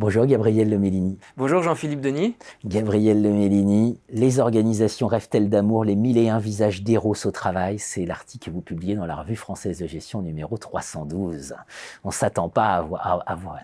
Bonjour Gabriel Lemelini. Bonjour Jean-Philippe Denis. Gabriel Lemelini, les organisations rêvent-elles d'amour, les 1001 visages d'Eros au travail, c'est l'article que vous publiez dans la revue française de gestion numéro 312. On ne s'attend pas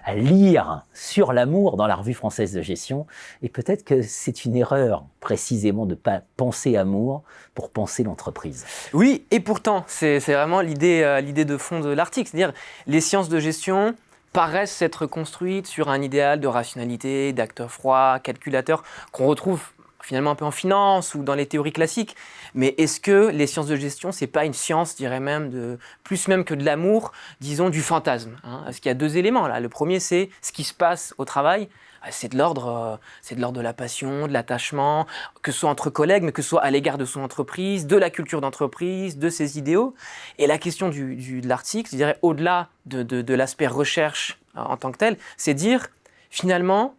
à lire sur l'amour dans la revue française de gestion, et peut-être que c'est une erreur précisément de ne pas penser amour pour penser l'entreprise. Oui, et pourtant, c'est vraiment l'idée de fond de l'article, c'est-à-dire les sciences de gestion paraissent s'être construites sur un idéal de rationalité, d'acteur froid, calculateur, qu'on retrouve finalement un peu en finance ou dans les théories classiques. Mais est-ce que les sciences de gestion, c'est pas une science, je dirais même, plus même que de l'amour, disons du fantasme, hein? Parce qu'il y a deux éléments là. Le premier, c'est ce qui se passe au travail. C'est de l'ordre de la passion, de l'attachement, que ce soit entre collègues, mais que ce soit à l'égard de son entreprise, de la culture d'entreprise, de ses idéaux. Et la question de l'article, je dirais, au-delà de l'aspect recherche en tant que tel, c'est dire, finalement,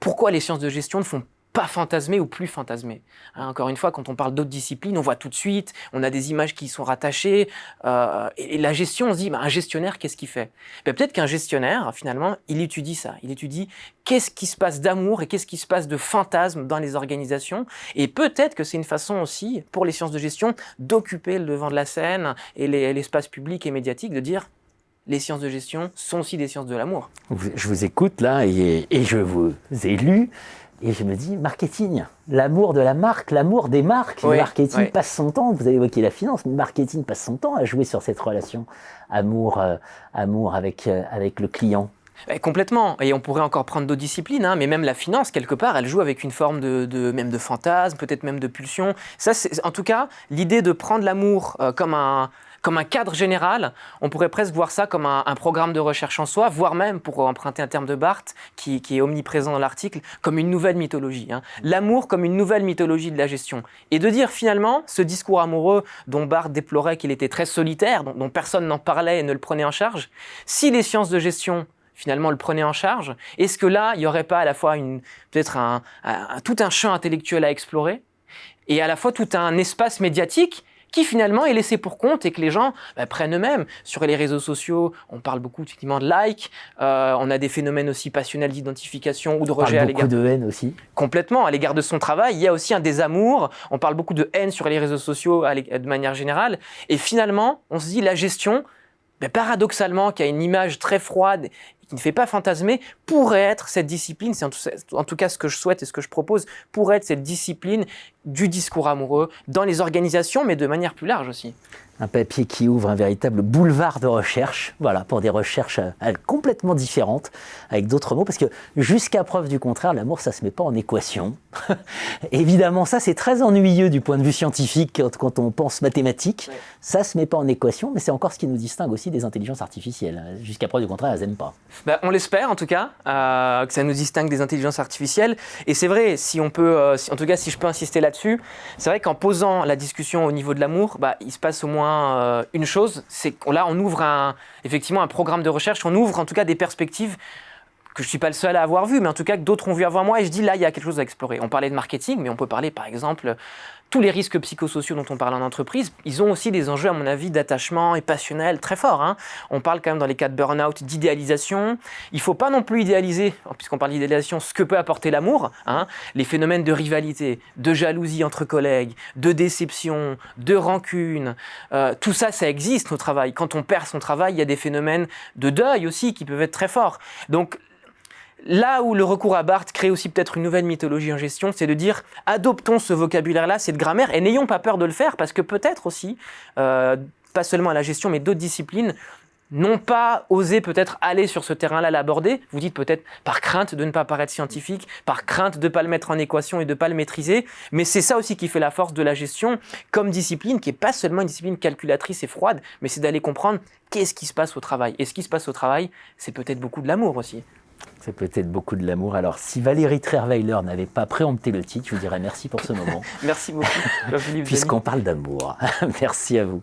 pourquoi les sciences de gestion ne font pas fantasmer ou plus fantasmer. Encore une fois, quand on parle d'autres disciplines, on voit tout de suite, on a des images qui y sont rattachées. Et la gestion, on se dit, un gestionnaire, qu'est-ce qu'il fait? Peut-être qu'un gestionnaire, finalement, il étudie ça. Il étudie qu'est-ce qui se passe d'amour et qu'est-ce qui se passe de fantasme dans les organisations. Et peut-être que c'est une façon aussi, pour les sciences de gestion, d'occuper le devant de la scène et l'espace public et médiatique, de dire, les sciences de gestion sont aussi des sciences de l'amour. Je vous écoute là et je vous ai lu. Et je me dis, marketing, l'amour de la marque, l'amour des marques. Oui, le marketing oui. passe son temps, vous avez évoqué la finance, mais le marketing passe son temps à jouer sur cette relation amour avec le client. Complètement. Et on pourrait encore prendre d'autres disciplines, hein, mais même la finance, quelque part, elle joue avec une forme même de fantasme, peut-être même de pulsion. Ça, c'est, en tout cas, l'idée de prendre l'amour comme un cadre général, on pourrait presque voir ça comme un programme de recherche en soi, voire même, pour emprunter un terme de Barthes, qui est omniprésent dans l'article, comme une nouvelle mythologie. Hein. L'amour comme une nouvelle mythologie de la gestion. Et de dire finalement, ce discours amoureux dont Barthes déplorait qu'il était très solitaire, dont personne n'en parlait et ne le prenait en charge, si les sciences de gestion finalement le prenaient en charge, est-ce que là, il n'y aurait pas à la fois peut-être tout un champ intellectuel à explorer, et à la fois tout un espace médiatique qui finalement est laissé pour compte et que les gens prennent eux-mêmes. Sur les réseaux sociaux, on parle beaucoup effectivement de likes, on a des phénomènes aussi passionnels d'identification ou de rejet à l'égard. Beaucoup de haine aussi. Complètement, à l'égard de son travail, il y a aussi un désamour, on parle beaucoup de haine sur les réseaux sociaux de manière générale, et finalement, on se dit la gestion, paradoxalement, qui a une image très froide, qui ne fait pas fantasmer, pourrait être cette discipline, c'est en tout cas ce que je souhaite et ce que je propose, pourrait être cette discipline du discours amoureux dans les organisations, mais de manière plus large aussi. Un papier qui ouvre un véritable boulevard de recherche, voilà, pour des recherches complètement différentes, avec d'autres mots, parce que jusqu'à preuve du contraire, l'amour, ça se met pas en équation. Évidemment, ça c'est très ennuyeux du point de vue scientifique quand on pense mathématiques. Ouais. Ça se met pas en équation, mais c'est encore ce qui nous distingue aussi des intelligences artificielles. Jusqu'à preuve du contraire, elles n'aiment pas. On l'espère en tout cas, que ça nous distingue des intelligences artificielles. Et c'est vrai, si on peut, en tout cas si je peux insister là-dessus, c'est vrai qu'en posant la discussion au niveau de l'amour, il se passe au moins une chose, c'est que là on ouvre effectivement un programme de recherche, on ouvre en tout cas des perspectives que je ne suis pas le seul à avoir vu, mais en tout cas que d'autres ont vu avant moi, et je dis là il y a quelque chose à explorer. On parlait de marketing, mais on peut parler par exemple tous les risques psychosociaux dont on parle en entreprise, ils ont aussi des enjeux à mon avis d'attachement et passionnel très forts. Hein. On parle quand même dans les cas de burn-out d'idéalisation. Il ne faut pas non plus idéaliser, puisqu'on parle d'idéalisation, ce que peut apporter l'amour. Hein. Les phénomènes de rivalité, de jalousie entre collègues, de déception, de rancune, tout ça, ça existe au travail. Quand on perd son travail, il y a des phénomènes de deuil aussi qui peuvent être très forts. Donc, là où le recours à Barthes crée aussi peut-être une nouvelle mythologie en gestion, c'est de dire adoptons ce vocabulaire-là, cette grammaire, et n'ayons pas peur de le faire, parce que peut-être aussi, pas seulement à la gestion, mais d'autres disciplines, n'ont pas osé peut-être aller sur ce terrain-là, l'aborder. Vous dites peut-être par crainte de ne pas paraître scientifique, par crainte de ne pas le mettre en équation et de ne pas le maîtriser. Mais c'est ça aussi qui fait la force de la gestion comme discipline, qui n'est pas seulement une discipline calculatrice et froide, mais c'est d'aller comprendre qu'est-ce qui se passe au travail. Et ce qui se passe au travail, c'est peut-être beaucoup de l'amour aussi. C'est peut-être beaucoup de l'amour. Alors, si Valérie Trierweiler n'avait pas préempté le titre, je vous dirais merci pour ce moment. Merci beaucoup, Jean-Philippe. Puisqu'on parle d'amour. Merci à vous.